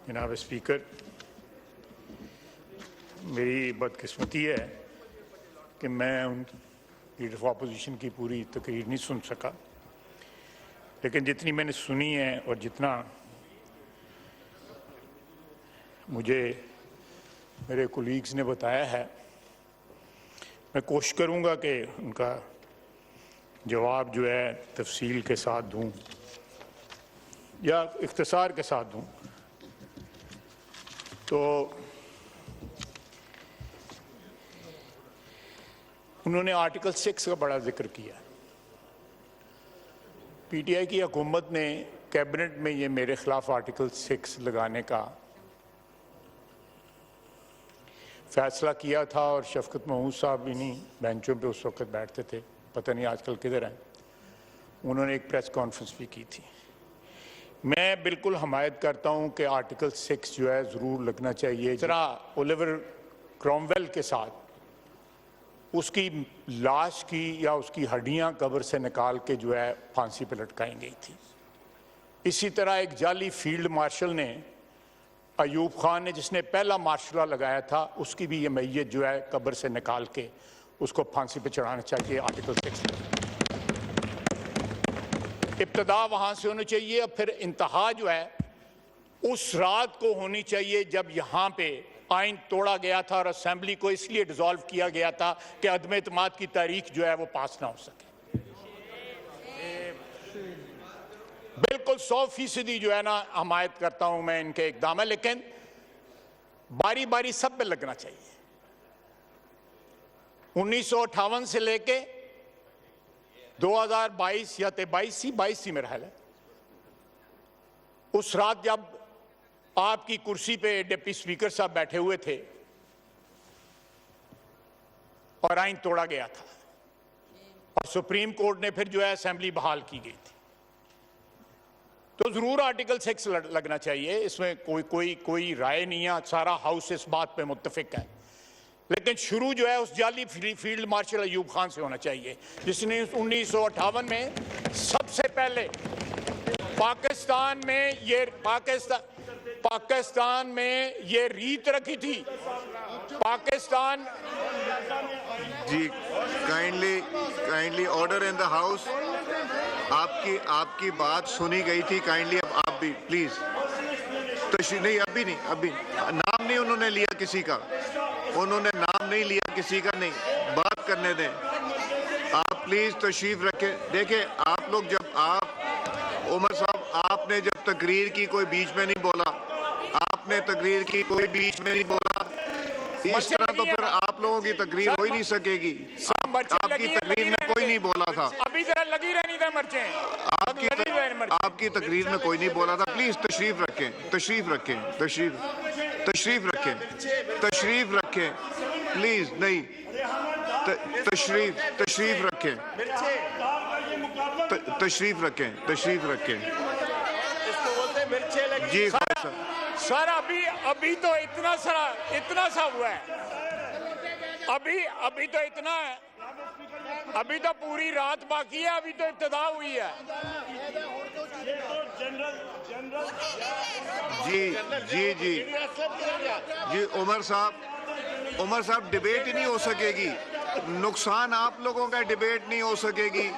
जनाब स्पीकर, मेरी बदकिस्मती है कि मैं उन लीडर ऑफ अपोजिशन की पूरी तकरीर नहीं सुन सका, लेकिन जितनी मैंने सुनी है और जितना मुझे मेरे कोलीग्स ने बताया है, मैं कोशिश करूंगा कि उनका जवाब जो है तफसील के साथ दूं या इख्तिसार के साथ दूं। तो उन्होंने आर्टिकल 6 का बड़ा जिक्र किया। पीटीआई की हुकूमत ने कैबिनेट में ये मेरे खिलाफ आर्टिकल 6 लगाने का फैसला किया था और शफकत महमूद साहब इन्हीं बेंचों पे उस वक्त बैठते थे, पता नहीं आजकल किधर हैं। उन्होंने एक प्रेस कॉन्फ्रेंस भी की थी। मैं बिल्कुल हमायत करता हूं कि आर्टिकल 6 जो है ज़रूर लगना चाहिए। जिस तरह ओलिवर क्रॉमवेल के साथ उसकी लाश की या उसकी हड्डियां कब्र से निकाल के जो है फांसी पर लटकाई गई थी, इसी तरह एक जाली फील्ड मार्शल ने अयूब खान ने, जिसने पहला मार्शल लगाया था, उसकी भी ये मैयत जो है कब्र से निकाल के उसको फांसी पे चढ़ाना चाहिए। आर्टिकल 6 इब्तदा वहां से होनी चाहिए और फिर इंतहा जो है उस रात को होनी चाहिए जब यहाँ पे आइन तोड़ा गया था और असेंबली को इसलिए डिसॉल्व किया गया था कि अदम एतमाद की तारीख जो है वो पास ना हो सके। बिल्कुल 100% जो है ना हमायत करता हूं मैं इनके इकदाम है, लेकिन बारी बारी सब पे लगना चाहिए। 1958 से लेके 2022 या 22 ही मेरा ख्याल है, उस रात जब आपकी कुर्सी पे डिप्टी स्पीकर साहब बैठे हुए थे और आइन तोड़ा गया था और सुप्रीम कोर्ट ने फिर जो है असेंबली बहाल की गई थी, तो जरूर आर्टिकल 6 लगना चाहिए। इसमें कोई राय नहीं है, सारा हाउस इस बात पे मुत्तफिक है। लेकिन शुरू जो है उस जाली फील्ड मार्शल अयूब खान से होना चाहिए, जिसने 1958 में सबसे पहले पाकिस्तान में ये रीत रखी थी। Pakistan ji, kindly order in the house. आपकी बात सुनी गई थी। काइंडली अब आप भी प्लीज नहीं, अभी नाम नहीं उन्होंने लिया किसी का, नहीं, बात करने दें। आप प्लीज तशरीफ रखें। देखिए आप लोग, जब आप उमर साहब आपने जब तकरीर की कोई बीच में नहीं बोला, इस तरह तो फिर आप लोगों की तकरीर हो ही नहीं सकेगी। आपकी तकरीर में कोई नहीं बोला था, आपकी तकरीर में कोई नहीं बोला था। प्लीज तशरीफ रखें प्लीज। नहीं, तशरीफ रखें जी। सर अभी तो इतना सा हुआ है, अभी तो इतना है, अभी तो पूरी रात बाकी है, अभी तो इब्तिदा हुई है। जी उमर साहब डिबेट ही नहीं हो सकेगी। नुकसान आप लोगों का, डिबेट नहीं हो सकेगी।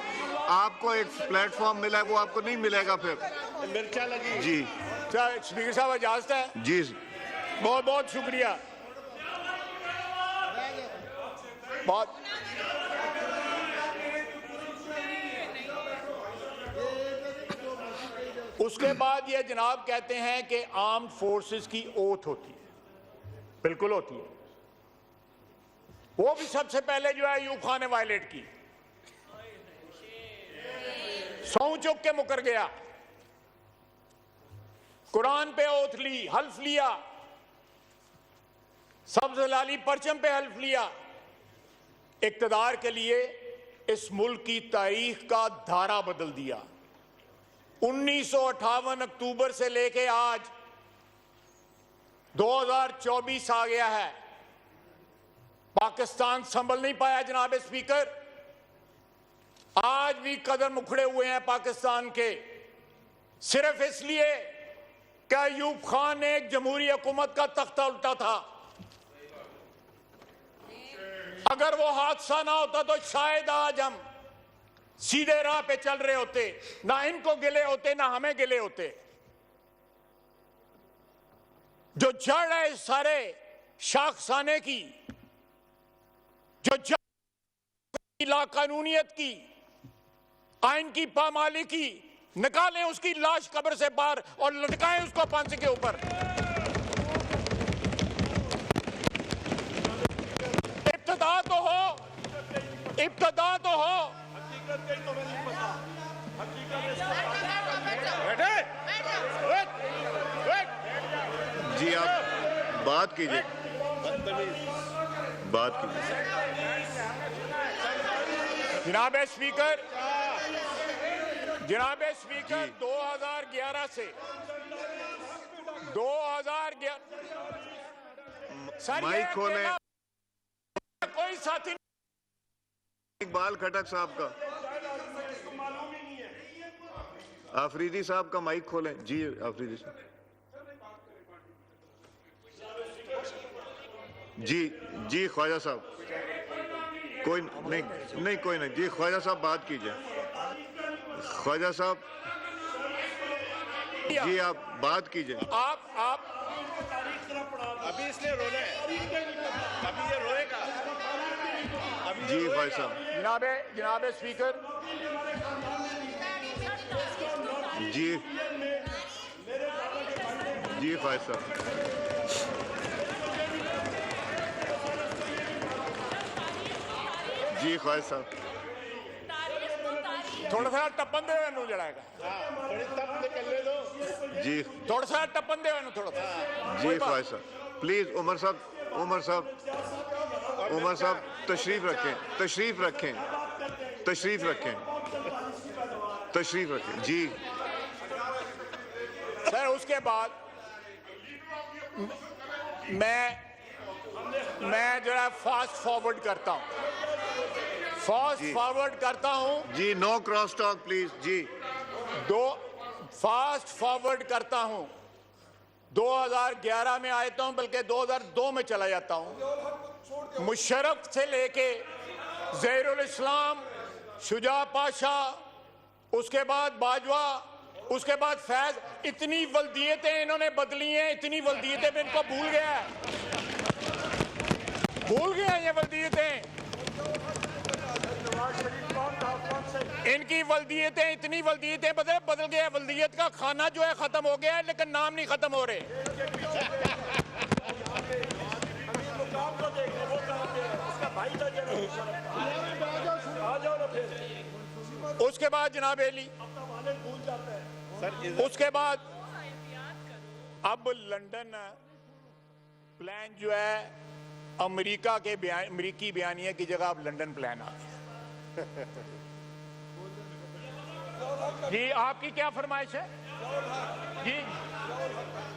आपको एक प्लेटफॉर्म मिला है, वो आपको नहीं मिलेगा फिर। जी स्पीकर साहब इजाजत है जी, बहुत बहुत शुक्रिया। बहुत उसके बाद ये जनाब कहते हैं कि आर्म्ड फोर्सेस की ओथ होती है, बिल्कुल होती है। वो भी सबसे पहले जो है अयूब खान ने वायलेट की, सौं चुक के मुकर गया, कुरान पे ओथ ली, हल्फ लिया, सब्ज लाली परचम पे हल्फ लिया। इक्तदार के लिए इस मुल्क की तारीख का धारा बदल दिया। 1958 अक्टूबर से लेके आज 2024 आ गया है, पाकिस्तान संभल नहीं पाया जनाब स्पीकर। आज भी कदम उखड़े हुए हैं पाकिस्तान के, सिर्फ इसलिए कि अयूब खान ने एक जमहूरी हुकूमत का तख्ता उल्टा था। अगर वो हादसा ना होता तो शायद आज हम सीधे राह पे चल रहे होते, ना इनको गिले होते ना हमें गिले होते। जो जड़ है इस सारे शाखसाने की, जो जड़ लाकानूनियत की, आइन की पामाली की, निकालें उसकी लाश कब्र से बाहर और लटकाएं उसको फांसी के ऊपर। इब्तिदा तो हो, इब्तिदा तो हो। जी आप बात कीजिए, बात कीजिए। जनाब स्पीकर, जनाब स्पीकर, 2011 से 2011 सर माइक खोलें। कोई साथी इकबाल खटक साहब का, आफरीदी साहब का माइक खोलें। जी आफरीदी साहब। जी जी ख्वाजा साहब, कोई नहीं, नहीं कोई नहीं। जी ख्वाजा साहब बात कीजिए। ख्वाजा साहब जी आप बात कीजिए। आप अभी इसलिए रो रहे हैं, अभी ये रोएगा, अभी जी ख्वाजा साहब। जनाब स्पीकर, जी जी ख्वाजा साहब। जी ख्वाजा साहब। थोड़ा सा टप्पन दे मैनू जड़ाएगा, बड़ी तब निकलने दो। जी थोड़ा सा टप्पन दे मैनू थोड़ा सा। जी ख्वाजा साहब प्लीज। उमर साहब, उमर साहब, उमर साहब तशरीफ रखें, तशरीफ रखें, तशरीफ रखें, तशरीफ रखें। जी सर उसके बाद मैं जरा फास्ट फॉरवर्ड करता हूं, फास्ट फॉरवर्ड करता हूं। जी नो क्रॉस टॉक प्लीज। जी फास्ट फॉरवर्ड करता हूं। 2011 में आता हूं, बल्कि 2002 में चला जाता हूं। मुशर्रफ से लेके ज़हीरुल इस्लाम, शुजा पाशा, उसके बाद बाजवा, उसके बाद फैज, इतनी वल्दियतें इन्होंने बदली हैं, इतनी वल्दियतें मैं इनको भूल गया ये वल्दियतें। इनकी वल्दियतें, इतनी वल्दियतें बदल गया। वल्दियत का खाना जो है खत्म हो गया है, लेकिन नाम नहीं खत्म हो रहे। उसके बाद जनाब अली, उसके बाद अब लंदन प्लान जो है, अमेरिका के अमेरिकी बयानिया की जगह अब लंदन प्लान आ गया। जी आपकी क्या फरमाइश है? जी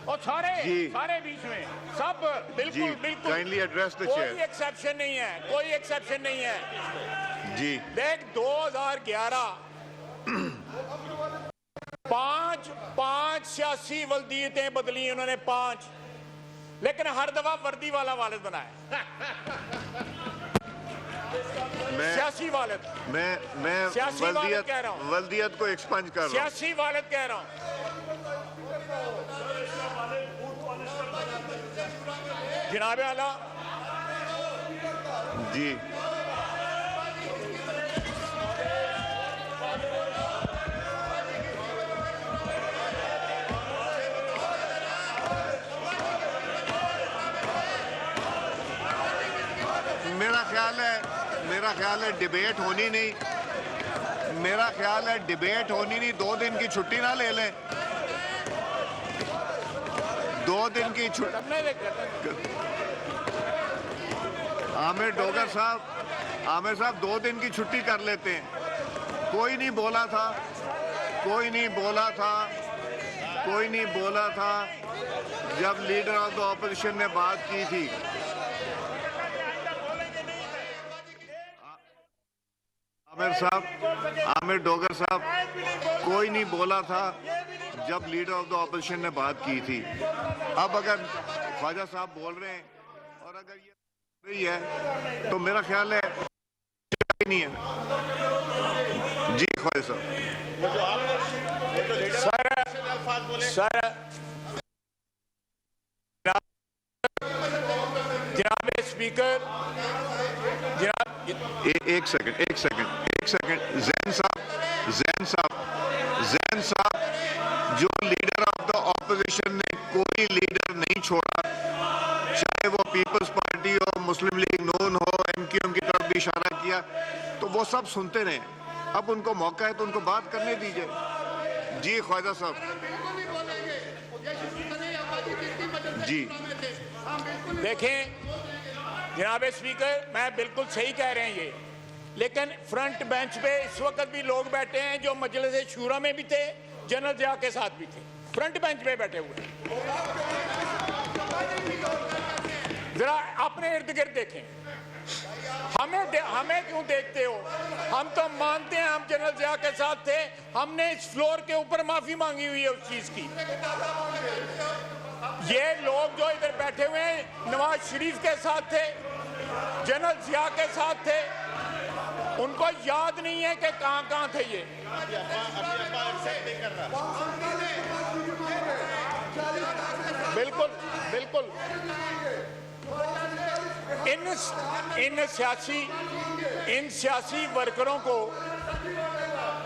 और सारे बीच में सब बिल्कुल बिल्कुल काइंडली एड्रेस द कोई चेयर। एक्सेप्शन नहीं है, कोई एक्सेप्शन नहीं है। जी देख 2011 पांच सियासी वल्दियतें बदली उन्होंने, 5, लेकिन हर दफा वर्दी वाला वालिद बनाया। सियासी वालिद, मैं सियासी वालिद कह रहा हूं, वल्दियत को एक्सपंज कर रहा हूं। सियासी वालिद कह रहा हूं। जनाब आला जी मेरा ख्याल है डिबेट होनी नहीं, मेरा ख्याल है डिबेट होनी नहीं। 2 दिन की छुट्टी ना ले लें, 2 दिन की छुट्टी। आमिर डोगर साहब, आमिर साहब 2 दिन की छुट्टी कर लेते हैं। कोई नहीं बोला था, कोई नहीं बोला था, कोई नहीं बोला था जब लीडर ऑफ द ऑपोजिशन ने बात की थी। आमिर साहब, आमिर डोगर साहब, कोई नहीं बोला था, जब लीडर ऑफ द ऑपोजिशन ने बात की थी। अब अगर ख्वाजा साहब बोल रहे हैं और अगर ये रही है तो मेरा ख्याल है नहीं है। जी ख्वाजा साहब। सर जनाब स्पीकर, जनाब एक सेकंड जैन साहब, जो लीडर ऑफ द ऑपोजिशन ने कोई लीडर नहीं छोड़ा, चाहे वो पीपल्स पार्टी हो, मुस्लिम लीग नून हो, एमक्यूएम की तरफ भी इशारा किया, तो वो सब सुनते रहे। अब उनको मौका है तो उनको बात करने दीजिए। जी ख्वाजा साहब। जी देखें जनाब स्पीकर, मैं बिल्कुल सही कह रहे हैं ये, लेकिन फ्रंट बेंच पे इस वक्त भी लोग बैठे हैं जो मजलिस शूरा में भी थे, जनरल ज़िया के साथ भी थे, फ्रंट बेंच पे बैठे हुए। जरा अपने इर्द गिर्द देखें, हमें क्यों देखते हो? हम तो मानते हैं हम जनरल ज़िया के साथ थे, हमने इस फ्लोर के ऊपर माफी मांगी हुई है उस चीज की। ये लोग जो इधर बैठे हुए हैं नवाज शरीफ के साथ थे, जनरल ज़िया के साथ थे, उनको याद नहीं है कि कहां थे ये। बिल्कुल बिल्कुल। इन सियासी वर्करों को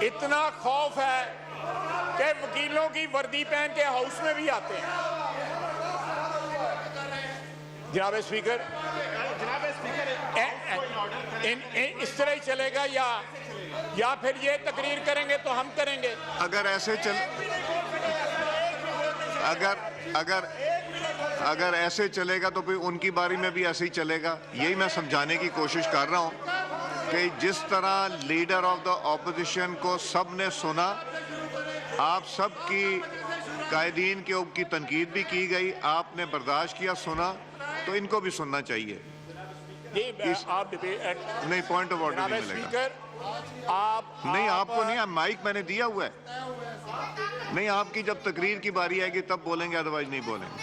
इतना खौफ है कि वकीलों की वर्दी पहन के हाउस में भी आते हैं। जनाब स्पीकर, इस तरह ही चलेगा या फिर ये तकरीर करेंगे तो हम करेंगे? अगर ऐसे चलेगा तो फिर उनकी बारी में भी ऐसे ही चलेगा। यही मैं समझाने की कोशिश कर रहा हूं कि जिस तरह लीडर ऑफ द ऑपोजिशन को सब ने सुना, आप सब की कायदीन की तनकीद भी की गई, आपने बर्दाश्त किया, सुना, तो इनको भी सुनना चाहिए। आप नहीं, पॉइंट ऑफ ऑर्डर नहीं मिलेगा। नहीं, आपको नहीं, माइक मैंने दिया हुआ है। नहीं, आपकी जब तकरीर की बारी आएगी तब बोलेंगे, अदरवाइज नहीं बोलेंगे।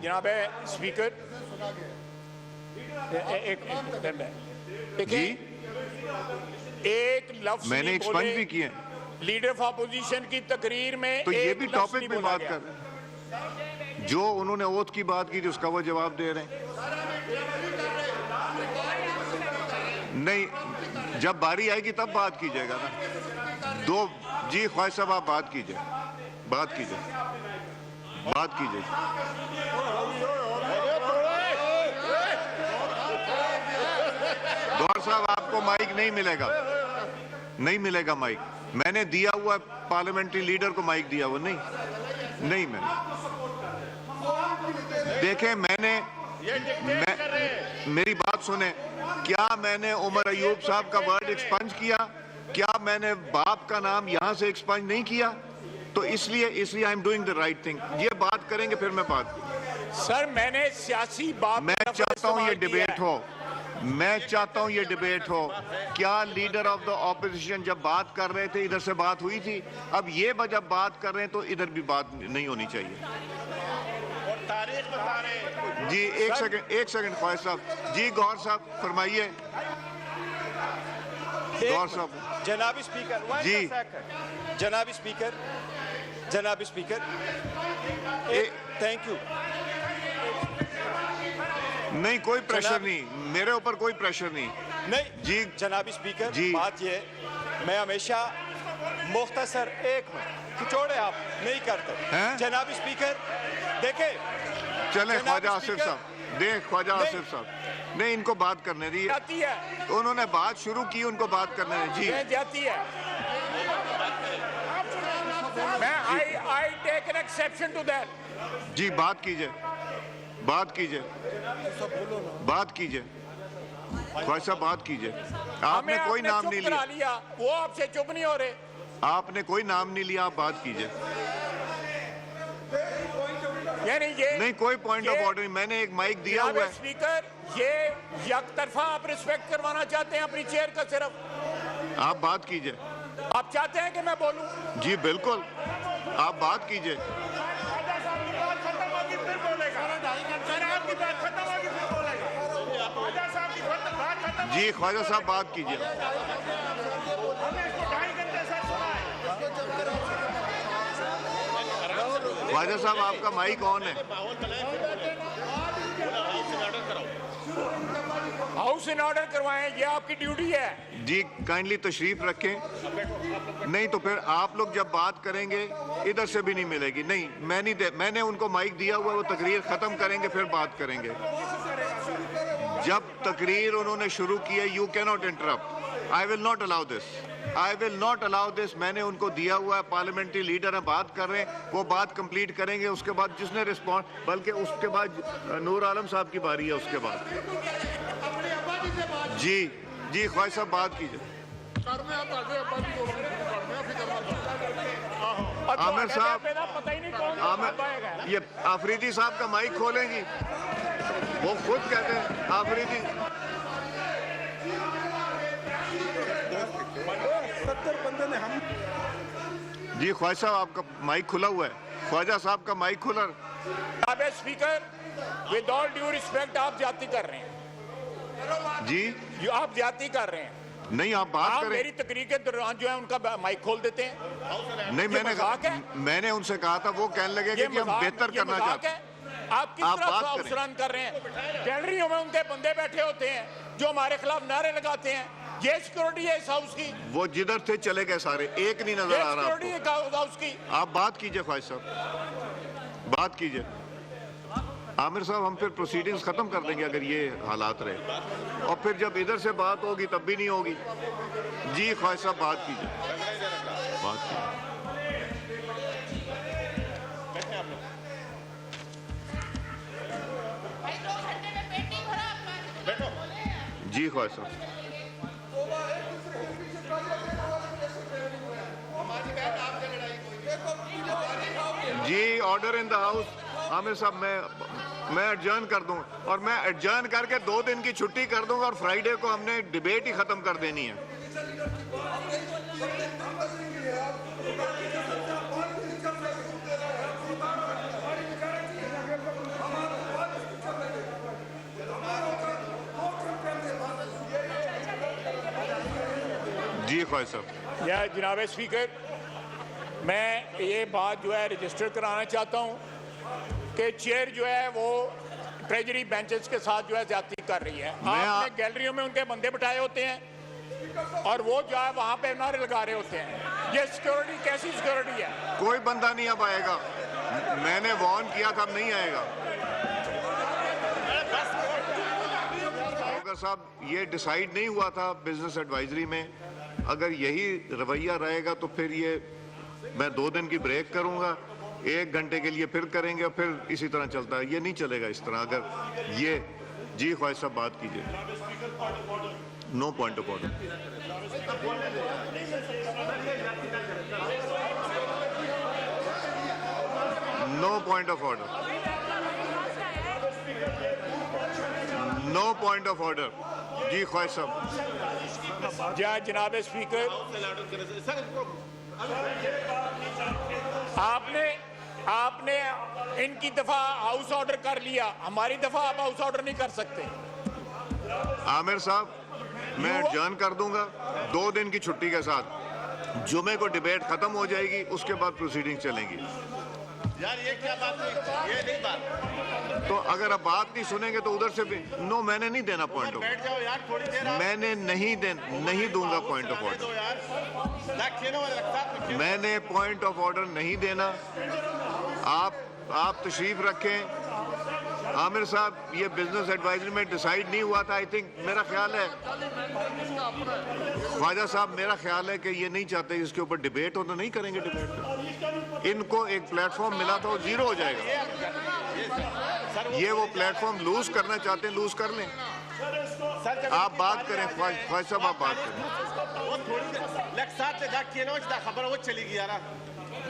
जनाब स्पीकर, जी एक लफ्ज मैंने एक्सपंज भी किए। लीडर ऑफ अपोजिशन की तकरीर में तो ये भी टॉपिक पे बात गया। कर रहे हैं। जो उन्होंने ओथ की बात की थी उसका वो जवाब दे रहे हैं। नहीं, जब बारी आएगी तब बात कीजिएगा ना। जी ख्वाजा साहब, आप बात कीजिए। गौर साहब, आपको माइक नहीं मिलेगा माइक। मैंने दिया हुआ पार्लियामेंट्री लीडर को माइक दिया हुआ। नहीं मैंने देखें, मेरी बात सुने। क्या मैंने उमर अयूब साहब का वर्ड एक्सपंज किया? क्या मैंने बाप का नाम यहां से एक्सपंज नहीं किया? तो इसलिए I am doing the right thing. ये बात करेंगे फिर मैं बात। सर, मैंने सियासी बात, मैं चाहता हूं ये डिबेट हो। क्या लीडर ऑफ द ऑपोजिशन जब बात कर रहे थे इधर से बात हुई थी? अब ये जब बात कर रहे हैं तो इधर भी बात नहीं होनी चाहिए। जी एक सेकंड ख्वाजा साहब। जी गौर साहब फरमाइए। गौर साहब। जनाब स्पीकर, जी जनाब स्पीकर, थैंक यू। नहीं, कोई प्रेशर नहीं, मेरे ऊपर कोई प्रेशर नहीं। जी जनाब स्पीकर, जी बात ये, मैं हमेशा मुख्तसर एक खिचौड़े आप नहीं करते हैं? जनाब स्पीकर देखे, चले ख्वाजा आसिफ साहब, ख्वाजा आसिफ साहब नहीं, इनको बात करने दी। उन्होंने बात शुरू की, उनको बात करने दी। जी जाती है। मैं I take an exception to that. जी बात कीजिए। ख्वाजा साहब बात कीजिए। आपने कोई नाम नहीं लिया। वो आपसे चुप नहीं हो रहे। आपने कोई नाम नहीं लिया, आप बात कीजिए। नहीं, कोई पॉइंट ऑफ ऑर्डर नहीं। मैंने एक माइक दिया हुआ है। स्पीकर, ये एक तरफा आप रिस्पेक्ट करवाना चाहते हैं अपनी चेयर का? सिर्फ आप बात कीजिए। आप चाहते हैं कि मैं बोलूं? जी बिल्कुल, आप बात कीजिए। ख्वाजा साहब की बात खत्म होगी फिर बोलेगा। सर आपकी बात खत्म होगी फिर बोलेगा। ख्वाजा साहब की बात खत्म जी ख्वाजा साहब बात कीजिए। हमने इसको 2.5 घंटे से सुना है। ख्वाजा साहब आपका माइक ऑन है। हाउस इन ऑर्डर करवाएं, ये आपकी ड्यूटी है। जी काइंडली तशरीफ रखें, नहीं तो फिर आप लोग जब बात करेंगे इधर से भी नहीं मिलेगी। नहीं मैंने उनको माइक दिया हुआ, वो तकरीर खत्म करेंगे फिर बात करेंगे। जब तकरीर उन्होंने शुरू की है, you can not interrupt. I will not allow this, I will not allow this. मैंने उनको दिया हुआ है, पार्लियामेंट्री लीडर है, बात कर रहे हैं, वो बात कंप्लीट करेंगे। उसके बाद जिसने रिस्पॉन्स, बल्कि उसके बाद नूर आलम साहब की बारी है उसके बाद। जी जी ख्वाजा साहब बात कीजिए। आमिर साहब, पता ही नहीं कौन आमिर, ये आफरीदी साहब का माइक खोलेंगी, वो खुद कहते हैं आफरीदी। जी ख्वाजा साहब आपका माइक खुला हुआ है। ख्वाजा साहब का माइक खुला। Speaker, with all due respect, आप जाती कर रहे हैं जी। आप जाती कर रहे हैं। नहीं आप बात आप करें। मेरी तकरीर के दौरान जो है उनका माइक खोल देते हैं। नहीं ये मजाक है? मैंने उनसे कहा था, वो कहने लगे कि हम बेहतर करना चाहते हैं। आप किस आप तरह बात से करें। अवसरन कर रहे हैं? गैलरियों में उनके बंदे बैठे होते हैं जो हमारे खिलाफ नारे लगाते हैं। ये सिक्योरिटी है इस हाउस की। वो जिधर थे चले गए सारे, एक नहीं नजर ये आ रहा सिक्योरिटी आपको। है हाउस की। आप बात कीजिए ख्वाजा साहब, बात कीजिए। आमिर साहब हम फिर प्रोसीडिंग्स खत्म कर देंगे अगर ये हालात रहे, और फिर जब इधर से बात होगी तब भी नहीं होगी। जी ख्वाजा साहब बात कीजिए, बात कीजिए। जी ख्वाजा साहब। जी order in the house. Aamir sahab मैं एडजर्न कर दूं, और मैं एडजर्न करके 2 दिन की छुट्टी कर दूंगा, और फ्राइडे को हमने डिबेट ही खत्म कर देनी है। जी ख्वाजा साहब। या जनाब स्पीकर, मैं ये बात जो है रजिस्टर कराना चाहता हूँ कि चेयर जो है वो ट्रेजरी बेंचेस के साथ जो है ज्यादती कर रही है। आपने गैलरियों में उनके बंदे बिठाए होते हैं और वो जो है वहाँ पे नारे लगा रहे होते हैं। ये सिक्योरिटी कैसी सिक्योरिटी है? कोई बंदा नहीं अब आएगा, मैंने वार्न किया था, अब नहीं आएगा। साहब ये डिसाइड नहीं हुआ था बिजनेस एडवाइजरी में, अगर यही रवैया रहेगा तो फिर ये मैं 2 दिन की ब्रेक करूंगा, 1 घंटे के लिए फिर करेंगे, और फिर इसी तरह चलता है। ये नहीं चलेगा इस तरह। अगर ये जी ख्वाजा साहब बात कीजिए। No point of order. No point of order. No point of order. जी ख्वाजा साहब। जनाब स्पीकर, आपने इनकी दफा हाउस ऑर्डर कर लिया, हमारी दफा आप हाउस ऑर्डर नहीं कर सकते। आमिर साहब मैं एडजर्न कर दूंगा 2 दिन की छुट्टी के साथ। जुमे को डिबेट खत्म हो जाएगी, उसके बाद प्रोसीडिंग चलेंगी। यार ये क्या बात है? ये नहीं बात। तो अगर आप बात नहीं सुनेंगे तो उधर से भी नो, मैंने नहीं देना पॉइंट ऑफ। बैठ जाओ यार थोड़ी देर। मैंने नहीं दूंगा पॉइंट ऑफ ऑर्डर। मैंने पॉइंट ऑफ ऑर्डर नहीं देना। आप तशरीफ रखें। आमिर साहब ये बिजनेस एडवाइजरी में डिसाइड नहीं हुआ था। आई थिंक मेरा ख्याल है ख्वाजा साहब, मेरा ख्याल है कि ये नहीं चाहते इसके ऊपर डिबेट हो, तो नहीं करेंगे डिबेट। इनको एक प्लेटफॉर्म मिला था, वो 0 हो जाएगा। ये वो प्लेटफॉर्म लूज करना चाहते हैं, लूज कर लें। आप बात करें ख्वाजा साहब, आप बात करें।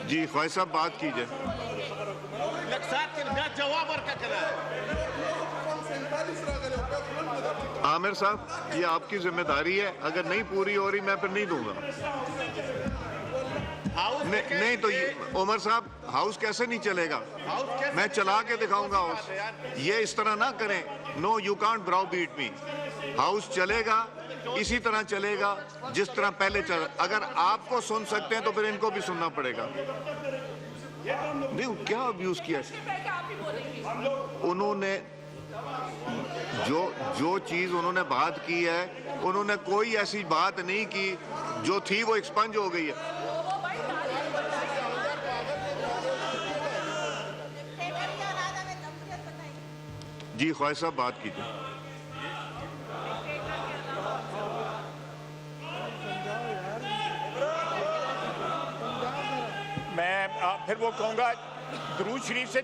जी ख्वाजा साहब बात कीजिए। आमिर साहब, ये आपकी जिम्मेदारी है, अगर नहीं पूरी हो रही मैं फिर नहीं दूंगा। नहीं तो उमर साहब, हाउस कैसे नहीं चलेगा? मैं चला के दिखाऊंगा हाउस। ये इस तरह ना करें। No, you can't browbeat me. हाउस चलेगा इसी तरह चलेगा जिस तरह पहले चल। अगर आपको सुन सकते हैं तो फिर इनको भी सुनना पड़ेगा। नहीं, क्या अब्यूज किया उन्होंने? जो चीज उन्होंने बात की है, उन्होंने कोई ऐसी बात नहीं की जो थी वो एक्सपंज हो गई है। जी ख्वाहिश साहब, बात कीजिए। मैं फिर वो कहूँगा दुरूद शरीफ से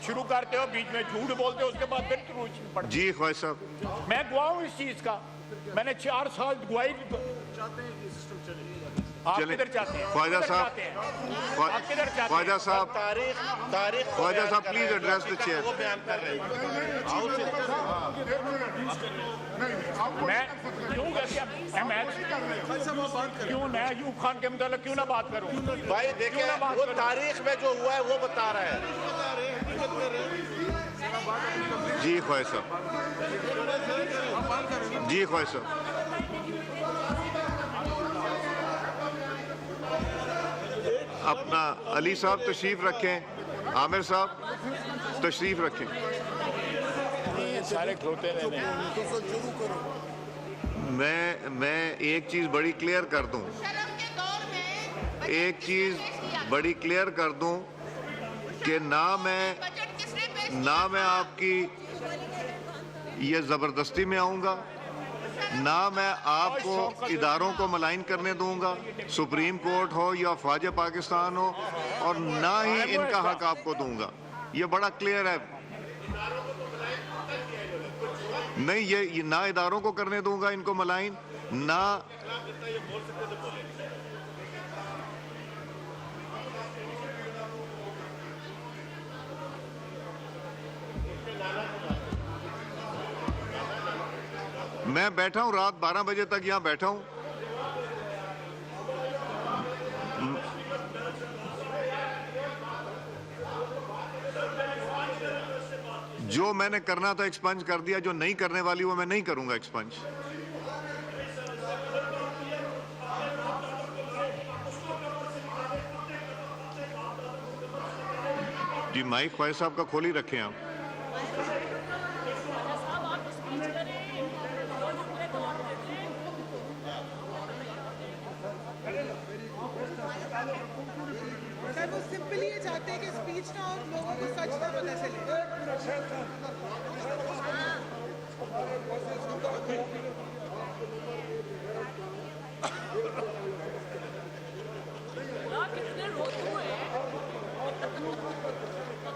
शुरू करते हो, बीच में झूठ बोलते हो, उसके बाद फिर दुरूद शरीफ पढ़ते हो। जी ख्वाहिश साहब, मैं गवाह हूँ इस चीज का। मैंने 4 साल गवाही। आप किधर चाहते हैं? ख्वाजा साहब, आप किधर चाहते हैं? ख्वाजा साहब, तारीख Khwaja Sahab, please address the chair. वो बयान कर रहे हैं। मैं क्यों मैं यूब खान के मुताबिक क्यों ना बात करूं? भाई देखिए, वो तारीख में जो हुआ है वो बता रहा है। जी ख्वाहिश साहब, जी ख्वाहिश साहब। अपना अली साहब तशरीफ रखें, आमिर साहब तशरीफ रखें। सारे खलोते रहने। मैं एक चीज बड़ी क्लियर कर दूं, एक चीज बड़ी क्लियर कर दूं कि ना मैं आपकी ये जबरदस्ती में आऊंगा, ना मैं आपको इदारों को मलाइन करने दूंगा, सुप्रीम कोर्ट हो या फौज पाकिस्तान हो, और ना ही इनका हक आपको दूंगा। ये बड़ा क्लियर है। नहीं, ये ना इदारों को करने दूंगा इनको मलाइन, ना मैं बैठा हूं रात 12 बजे तक यहां बैठा हूं। जो मैंने करना था एक्सपंज कर दिया, जो नहीं करने वाली वो मैं नहीं करूंगा एक्सपंज। जी माइक ख्वाहिश साहब का खोल ही रखें आप। सर, वो सिंपली ये चाहते हैं कि स्पीच ना हो, लोगों को सच ना पता चले।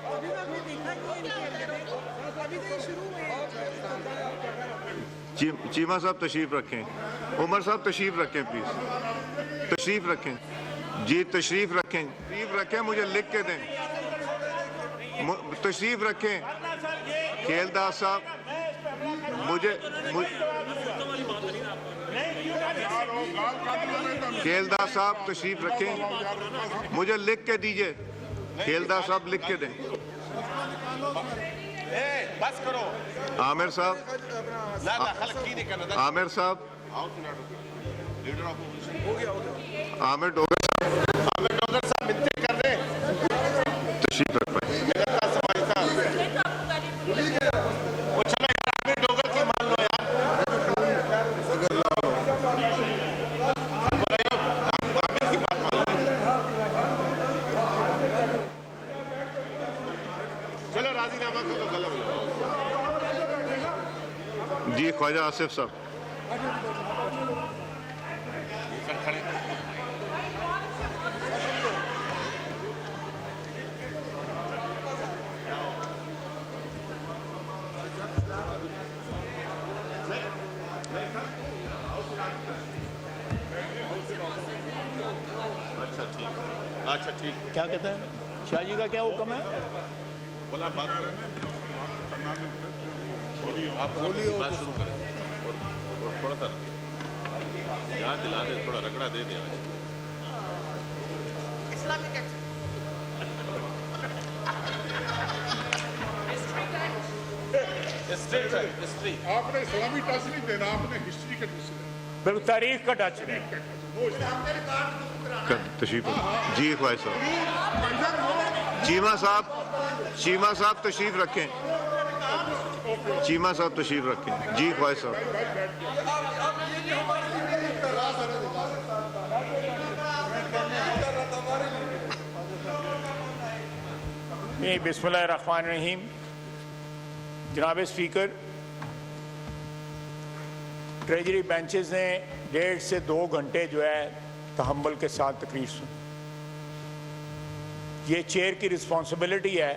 अभी आपने देखा नहीं है इनके अंदर, अभी तो ये शुरू हुए हैं। चीमा साहब तशरीफ रखें, उमर साहब तशरीफ रखें, प्लीज तशरीफ रखें। जी तशरीफ रखें, मुझे लिख के दें। तशरीफ रखें खेलदास साहब, मुझे खेलदास साहब तशरीफ रखें, मुझे लिख के दीजिए। खेलदास साहब लिख के दें। बस करो। आमिर साहब, आमिर साहब, आमिर डोगर साहब मिलते कर रहे हैं। तशरीफ रख पाए। वो चलो आमिर डोगर की मान लो यार। चलो राजीनामा कर लो, गलत। जी ख्वाजा आसिफ साहब। अच्छा ठीक। क्या कहते हैं शाह जी का क्या हुक्म है? बोला बात आप अपनी बात शुरू करें और थोड़ा सा याद दिला दे, थोड़ा रगड़ा दे दे। इस्लामिक हिस्ट्री आपने इस्लामी टच नहीं देना, आपने हिस्ट्री का टच देना। बिल्कुल तारीख का टच नहीं। तशरीफ जी ख्वाहिश साहब, चीमा साहब तशरीफ रखें, चीमा साहब तशरीफ रखें। जी ख्वाहिश साहब, बिस्मिल्लाहिर्रहमानिर्रहीम। जनाब स्पीकर, ट्रेजरी बेंचेस ने 1.5 से 2 घंटे जो है तहम्मुल के साथ तकरीर सुनी। ये चेयर की रिस्पॉन्सिबिलिटी है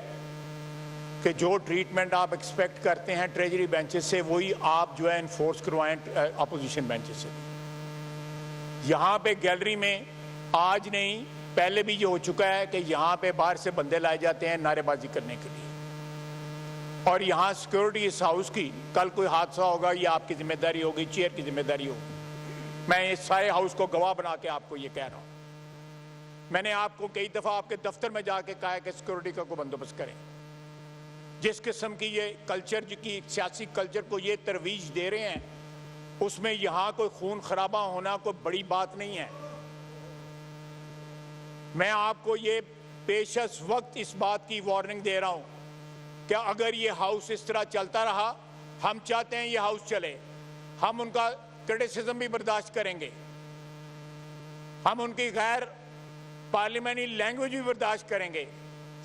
कि जो ट्रीटमेंट आप एक्सपेक्ट करते हैं ट्रेजरी बेंचेस से, वही आप जो है इन्फोर्स करवाएं अपोजिशन बेंचेस से। यहाँ पे गैलरी में आज नहीं पहले भी ये हो चुका है कि यहाँ पे बाहर से बंदे लाए जाते हैं नारेबाजी करने के लिए, और यहाँ सिक्योरिटी इस हाउस की, कल कोई हादसा होगा ये आपकी जिम्मेदारी होगी, चेयर की जिम्मेदारी होगी। मैं इस सारे हाउस को गवाह बना के आपको ये कह रहा हूँ। मैंने आपको कई दफ़ा आपके दफ्तर में जाके कहा है कि सिक्योरिटी का कोई बंदोबस्त करें। जिस किस्म की ये कल्चर की सियासी कल्चर को ये तरवीज दे रहे हैं, उसमें यहाँ कोई खून खराबा होना कोई बड़ी बात नहीं है। मैं आपको ये पेशस वक्त इस बात की वार्निंग दे रहा हूँ कि अगर ये हाउस इस तरह चलता रहा, हम चाहते हैं ये हाउस चले, हम उनका क्रिटिसिज्म भी बर्दाश्त करेंगे, हम उनकी गैर पार्लियामेंट्री लैंग्वेज भी बर्दाश्त करेंगे,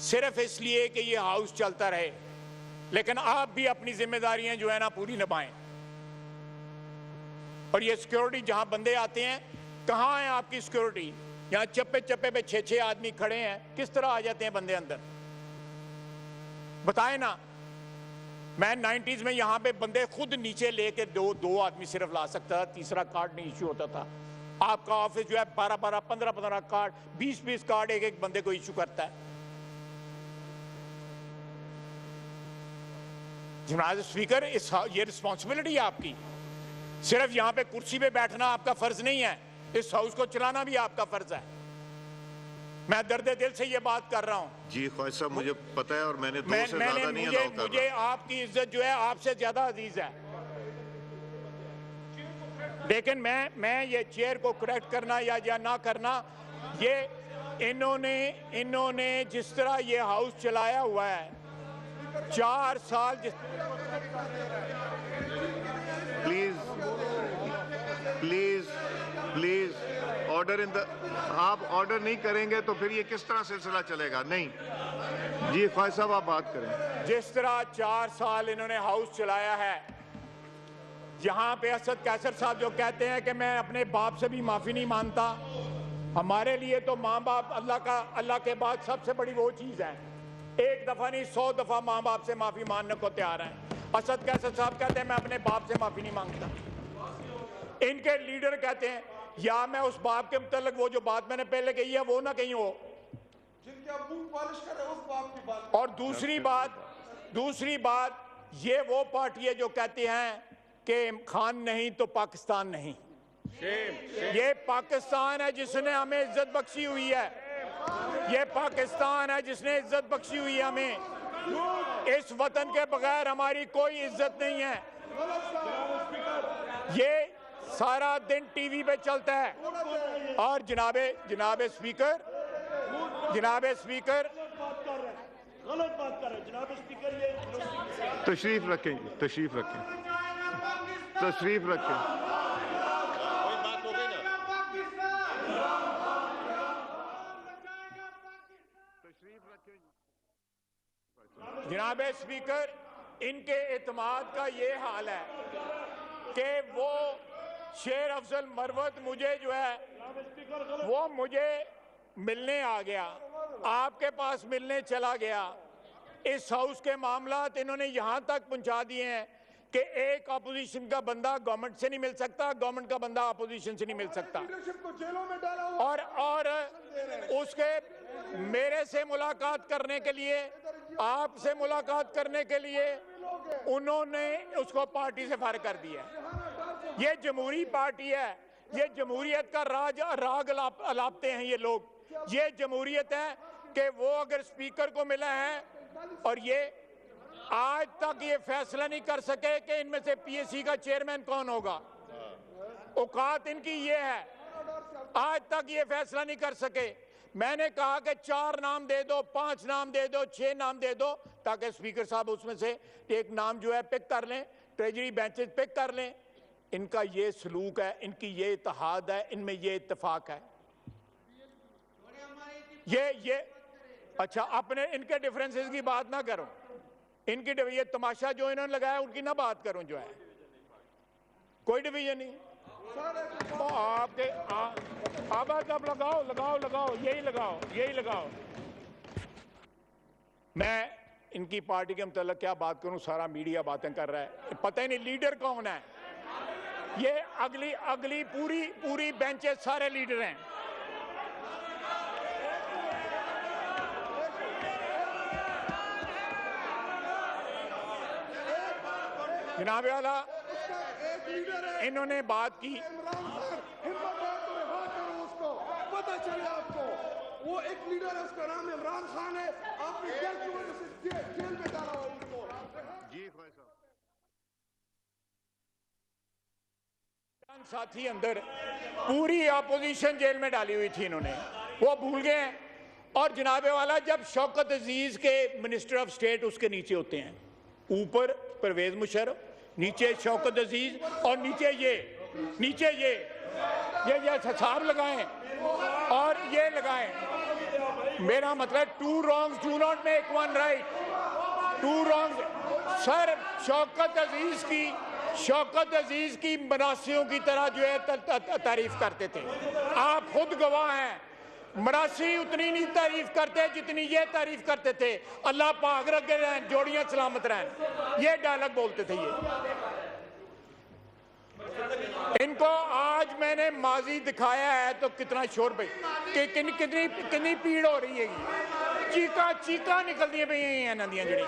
सिर्फ इसलिए कि ये हाउस चलता रहे। लेकिन आप भी अपनी जिम्मेदारियां जो है ना पूरी निभाएं। और ये सिक्योरिटी जहां बंदे आते हैं, कहां है आपकी सिक्योरिटी? यहाँ चप्पे चप्पे पे 6-6 आदमी खड़े हैं, किस तरह आ जाते हैं बंदे अंदर? बताए ना। मैं 90s में यहाँ पे बंदे खुद नीचे लेके दो आदमी सिर्फ ला सकता था, तीसरा कार्ड नहीं इशू होता था। आपका ऑफिस जो है 12-12, 15-15 कार्ड, 20-20 कार्ड एक बंदे को इशू करता है। जनाब स्पीकर, ये रिस्पॉन्सिबिलिटी है आपकी। सिर्फ यहाँ पे कुर्सी पे बैठना आपका फर्ज नहीं है, इस हाउस को चलाना भी आपका फर्ज है। मैं दर्द दिल से ये बात कर रहा हूँ। जी ख्वाहिश साहब, मुझे पता है और मैंने 2 से ज्यादा नहीं अलाउ कर मुझे आपकी इज्जत जो है आपसे ज्यादा अजीज है। लेकिन मैं ये चेयर को करेक्ट करना या ना करना, ये इन्होंने जिस तरह ये हाउस चलाया हुआ है 4 साल प्लीज ऑर्डर इन द, आप ऑर्डर नहीं करेंगे तो फिर ये किस तरह सिलसिला चलेगा? नहीं जी ख्वाहिश साहब, आप बात करें। जिस तरह 4 साल इन्होंने हाउस चलाया है, यहाँ पे असद कैसर साहब जो कहते हैं कि मैं अपने बाप से भी माफी नहीं मांगता। हमारे लिए तो माँ बाप अल्लाह के बाद सबसे बड़ी वो चीज है। एक दफा नहीं 100 दफा माँ बाप से माफी मांगने को तैयार है। असद कैसर साहब कहते हैं मैं अपने बाप से माफी नहीं मांगता। इनके लीडर कहते हैं या मैं उस बाप के मुतालिक वो जो बात मैंने पहले कही है वो ना कहीं हो। और दूसरी बात ये वो पार्टी है जो कहती हैं कि खान नहीं तो पाकिस्तान नहीं। ये पाकिस्तान है जिसने हमें इज्जत बख्शी हुई है। ये पाकिस्तान है जिसने इज्जत बख्शी हुई है हमें। इस वतन के बगैर हमारी कोई इज्जत नहीं है। ये सारा दिन टीवी पे चलता है। और जनाब स्पीकर गलत बात कर रहे हैं जनाब स्पीकर। ये तशरीफ रखें। कोई बात हो गई ना? जनाब स्पीकर, इनके एतमाद का ये हाल है कि वो शेर अफजल मरवत मुझे जो है वो मुझे मिलने आ गया, आपके पास मिलने चला गया। इस हाउस के मामलात इन्होंने यहां तक पहुंचा दिए हैं कि एक अपोजिशन का बंदा गवर्नमेंट से नहीं मिल सकता, गवर्नमेंट का बंदा अपोजिशन से नहीं मिल सकता। और उसके मेरे से मुलाकात करने के लिए आपसे मुलाकात करने के लिए उन्होंने उसको पार्टी से फारिग कर दिया। ये जमहूरी पार्टी है, ये जमहूरियत का राग अलापते हैं ये लोग। ये जमहूरियत है कि वो अगर स्पीकर को मिला है और ये आज तक ये फैसला नहीं कर सके कि इनमें से पीएससी का चेयरमैन कौन होगा। औकात इनकी ये है, आज तक ये फैसला नहीं कर सके। मैंने कहा कि 4 नाम दे दो, 5 नाम दे दो, 6 नाम दे दो, ताकि स्पीकर साहब उसमें से एक नाम जो है पिक कर लें, ट्रेजरी बेंचेस पिक कर लें। इनका ये सलूक है, इनकी ये इत्तेहाद है, इनमें ये इत्तेफाक है। ये अच्छा, अपने इनके डिफरेंसेस की बात ना करो, इनकी ये तमाशा जो इन्होंने लगाया उनकी ना बात करूं। जो है कोई डिवीजन नहीं आपके। अब लगाओ, यही लगाओ। मैं इनकी पार्टी के मतलब क्या बात करूं, सारा मीडिया बातें कर रहा है, पता ही नहीं लीडर कौन है। ये अगली पूरी बेंचेस सारे लीडर हैं। जनाब आला, इन्होंने बात की, पता चले आपको, वो एक लीडर है, उसका नाम इमरान खान है। आपने जेल की वजह से जेल में डाला हुआ उनको। जी ख्वाजा साहब, साथी अंदर पूरी अपोजिशन जेल में डाली हुई थी, इन्होंने वो भूल गए। और जनाबे वाला, जब शौकत अजीज के मिनिस्टर ऑफ स्टेट उसके नीचे होते हैं, ऊपर परवेज मुशर्रफ, नीचे शौकत अजीज और नीचे ये हिसाब लगाएं और ये लगाएं। मेरा मतलब 2 wrongs do not make 1 right। 2 wrongs sir Shaukat अजीज की मरासियों की तरह जो है तारीफ करते थे। आप खुद गवाह हैं, मरासी उतनी नहीं तारीफ करते जितनी ये तारीफ करते थे। अल्लाह पाक रखे रहें, जोड़ियां सलामत रहें, ये डायलॉग बोलते थे ये। इनको आज मैंने माजी दिखाया है तो कितना शोर पे कि कितनी पीड़ हो रही है। चीका निकलती है पई नदियां जड़ी।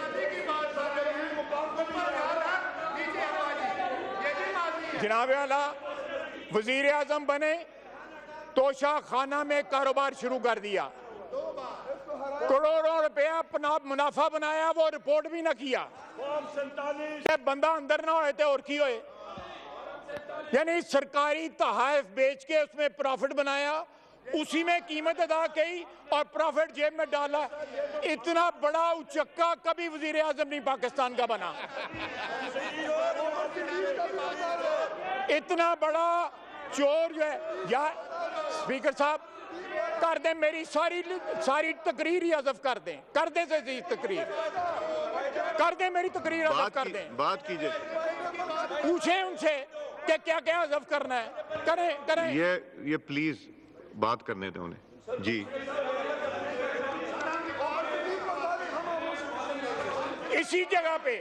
जनाब आला, वजीर आजम बने, तोशा खाना में कारोबार शुरू कर दिया, करोड़ों रुपया मुनाफा बनाया, वो रिपोर्ट भी ना किया। बंदा अंदर ना होए थे और की होए, यानी सरकारी तहाइफ बेच के उसमें प्रॉफिट बनाया, उसी में कीमत अदा की और प्रॉफिट जेब में डाला। इतना बड़ा उचक्का कभी वजीर आजम नहीं पाकिस्तान का बना। इतना बड़ा चोर जो है। या स्पीकर साहब कर दें, मेरी सारी तकरीर ही हज़फ कर दें से तकरीर कर दें, मेरी तकरीर हज़फ कर दें। बात कीजिए, पूछें उनसे कि क्या क्या हज़फ करना है, करें। ये प्लीज बात करने दें उन्हें। जी, इसी जगह पे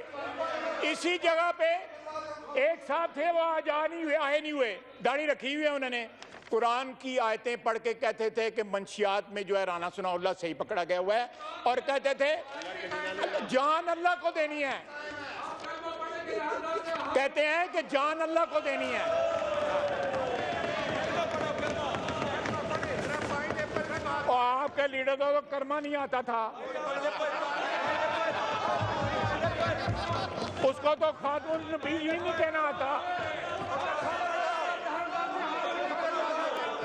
एक साहब थे, वो आज आए नहीं हुए, दाढ़ी रखी हुई है उन्होंने। कुरान की आयतें पढ़ के कहते थे कि मंशियात में जो है राना सनाउल्लाह सही पकड़ा गया हुआ है, और कहते थे जान अल्लाह को देनी है। कहते हैं कि जान अल्लाह को देनी है। और आपके लीडर को तो कर्मा नहीं आता था, उसको तो खातून भी नहीं कहना आता।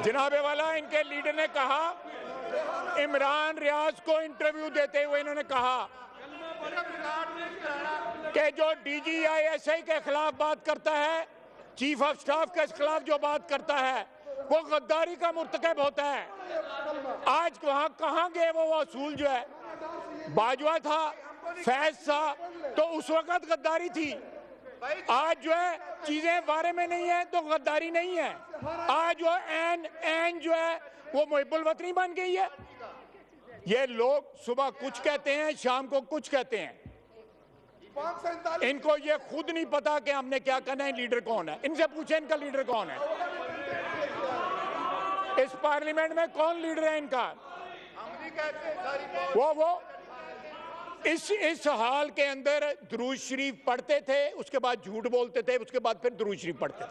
जनाबे वाला, इनके लीडर ने कहा, इमरान रियाज को इंटरव्यू देते हुए इन्होंने कहा कि जो DGI-SI के खिलाफ बात करता है, चीफ ऑफ स्टाफ के खिलाफ जो बात करता है, वो गद्दारी का मुर्तकब होता है। आज वहां कहां गए वो असूल जो है? बाजवा था, फैज था, तो उस वक्त गद्दारी थी। आज जो है चीजें बारे में नहीं है तो गद्दारी नहीं है। आज वो एन जो है वो मुहिब्बुल वतनी बन गई है। ये लोग सुबह कुछ कहते हैं, शाम को कुछ कहते हैं। इनको ये खुद नहीं पता कि हमने क्या करना है, लीडर कौन है। इनसे पूछे इनका लीडर कौन है, इस पार्लियामेंट में कौन लीडर है इनका। वो इस हाल के अंदर दुरूद शरीफ पढ़ते थे, उसके बाद झूठ बोलते थे, उसके बाद फिर दुरूद शरीफ पढ़ते थे।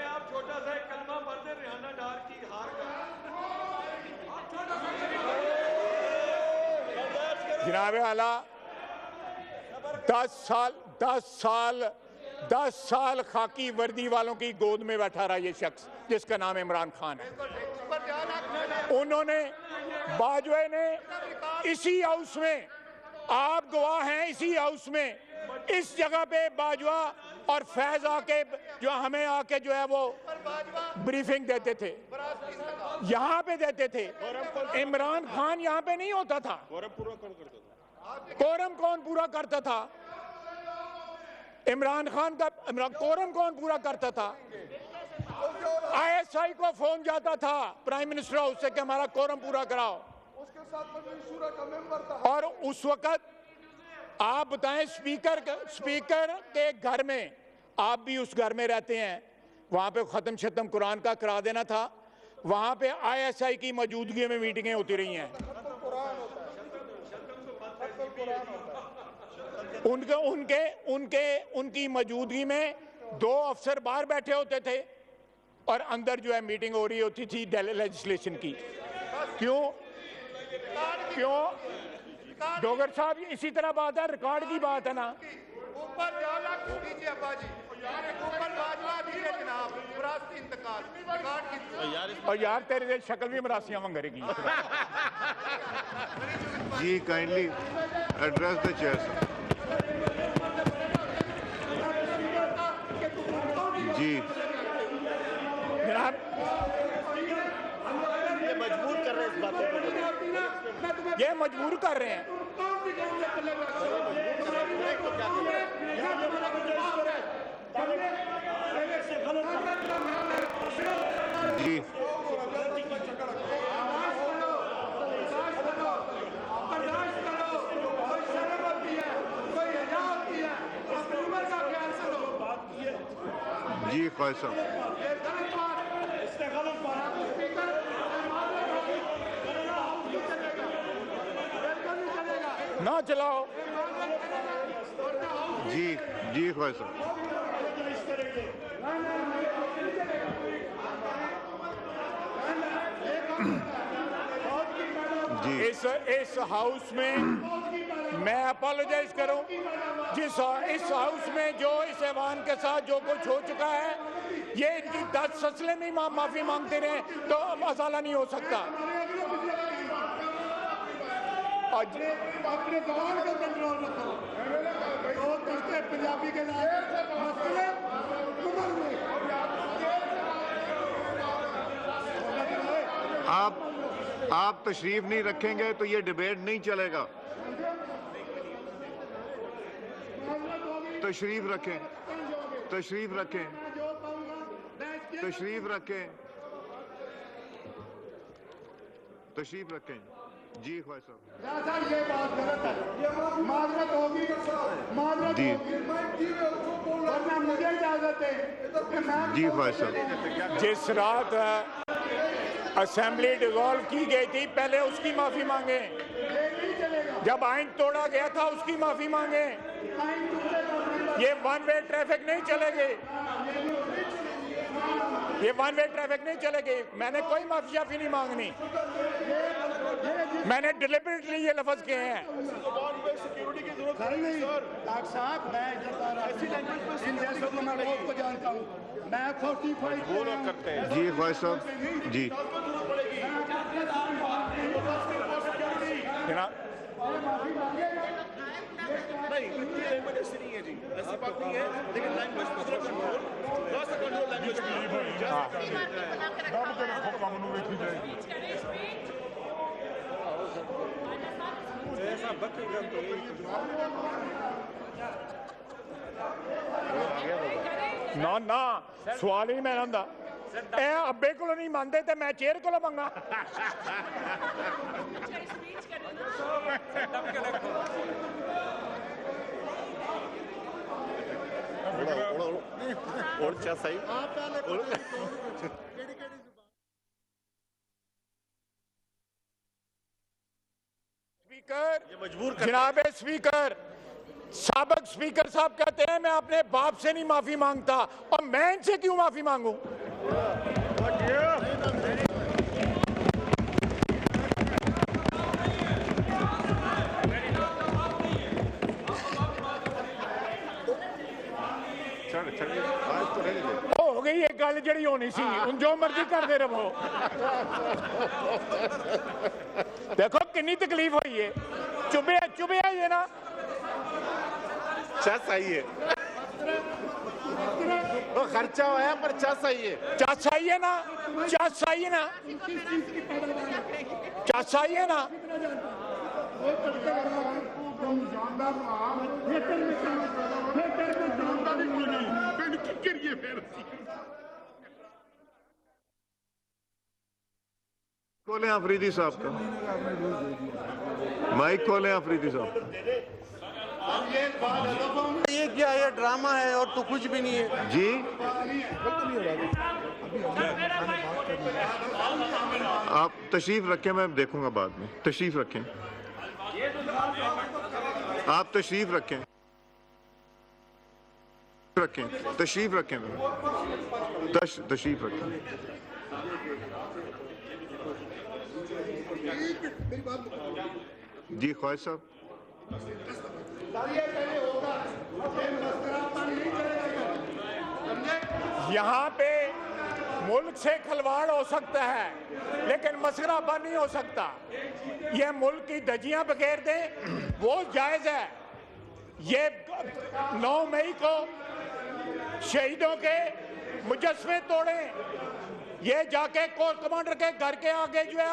आप छोटा सा एक कलमा पढ़ते रिहाना डार की हार का। जनाब आला 10 साल खाकी वर्दी वालों की गोद में बैठा रहा ये शख्स जिसका नाम इमरान खान है। उन्होंने बाजवा ने इसी हाउस में, आप गवाह हैं, इसी हाउस में इस जगह पे बाजवा और फैज आके जो हमें आके जो है वो ब्रीफिंग देते थे, यहाँ पे देते थे। इमरान खान यहाँ पे नहीं होता था। कोरम कौन पूरा करता था? इमरान खान का कोरम कौन पूरा करता था? ISI को फोन जाता था प्राइम मिनिस्टर हाउस से कि हमारा कोरम पूरा कराओ। उसके साथ मजलिस शुरा का मेंबर था। और उस वक्त आप बताएं, स्पीकर के घर में, आप भी उस घर में रहते हैं, वहां पे खत्म शतम कुरान का करा देना था। वहां पे ISI की मौजूदगी में मीटिंगें होती रही हैं। उनकी मौजूदगी में 2 अफसर बाहर बैठे होते थे और अंदर जो है मीटिंग हो रही होती थी लेजिस्लेशन की। क्यों डोगर साहब, इसी तरह बात है, रिकॉर्ड की बात है ना। ऊपर जाला कीजिए अब्बा जी, ऊपर बाजवा दीजिए जनाब, विरासती इंतकाल रिकॉर्ड कीजिए। और यार तेरे शक्ल भी मरासियां मंगरेगी। जी kindly address the chair sir. जी जनाब, ये मजबूर कर रहे हैं इस बातों को। ये मजबूर कर रहे हैं। जी जी ख्वाहिश साहब। ना चलाओ। जी जी ख्वाहिश साहब। जी इस हाउस में मैं अपोलोजाइज करूं, इस हाउस में जो इस ऐवान के साथ जो कुछ हो चुका है, ये इनकी 10 फसलें नहीं माफी मांगते रहे तो मसाला नहीं हो सकता। अपने जबान का कंट्रोल रखो। तो कहते पंजाबी के नाम मसले कुमर में। आप तशरीफ नहीं रखेंगे तो ये डिबेट नहीं चलेगा। तशरीफ रखें, तशरीफ रखें, तशरीफ रखें, तशरीफ रखें। जी ख्वाहिश साहब। ये बात गलत है, ये माजरत होगी, माजरत जी। होगी। वरना मुझे इजाजत है। जी ख्वाहिश साहब। जिस रात असेंबली डिसॉल्व की गई थी, पहले उसकी माफी मांगे। जब आइन तोड़ा गया था उसकी माफी मांगे। ये वन वे ट्रैफिक नहीं चलेगी, ये वन वे ट्रैफिक नहीं चलेगी। मैंने कोई माफी शाफी नहीं मांगनी, मैंने डिलिबरेटली ये लफ्ज किए हैं। सिक्योरिटी की जरूरत नहीं डॉक्टर साहब, मैं इन देशों को मैं बहुत को जानता हूँ। मैं 45 करते हैं। जी ख्वाहिश साहब। जी जनाब, नहीं, इतनी लैंग्वेज ऐसी नहीं है जी, ऐसी बात नहीं है, लेकिन लैंग्वेज को थोड़ा कंट्रोल, थोड़ा सा कंट्रोल लैंग्वेज को। ऐसा बकरीगम तो ना ना सवाल ही मैं आंदा ए अब्बे को नहीं मानते ते मैं चेयर को मंगा। और क्या सही स्पीकर ये मजबूर करते जनाब स्पीकर साहब कहते हैं मैं अपने बाप से नहीं माफी मांगता, और मैं इनसे क्यों माफी मांगूं? हो गई एक गल जड़ी होनी सी, हुण जो मर्जी करते रहो। देखो कितनी तकलीफ हुई है, चुभे ये ना चस आई है, वो खर्चा होया पर चस आई है, चस आई है ना, चस आई है ना, चस आई है ना। खोलें अफरीदी साहब का माइक, खोलें अफरीदी साहब। ये क्या है, ड्रामा है और तो कुछ भी नहीं है जी आप तशरीफ रखें, मैं देखूंगा बाद में। तशरीफ रखें, आप तशरीफ रखें, तशरीफ रखें, तशरीफ रखें। जी ख्वाहिश साहब। यहाँ पे मुल्क से खिलवाड़ हो सकता है, लेकिन मसखरापन नहीं हो सकता। ये मुल्क की धज्जियां बखेर दें, वो जायज है। ये 9 मई को शहीदों के मुजस्समे तोड़ें, ये जाके कोर कमांडर के घर के आगे जो है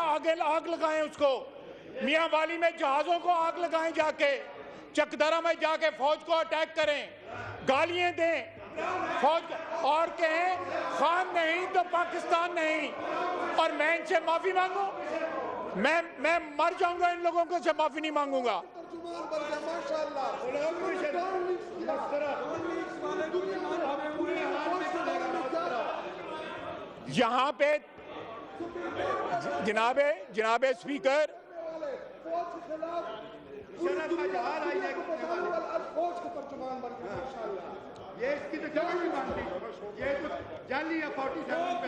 आग लगाएं उसको, मियां वाली में जहाजों को आग लगाएं, जाके चकदरा में जाके फौज को अटैक करें, गालियां दें फौज और कहें खान नहीं तो पाकिस्तान नहीं, और मैं इनसे माफी मांगू? मैं मर जाऊंगा इन लोगों को से माफी नहीं मांगूंगा। यहाँ पे जनाबे स्पीकर, ये इसकी तो जगह नहीं मानती, ये तो जाली है 47 पे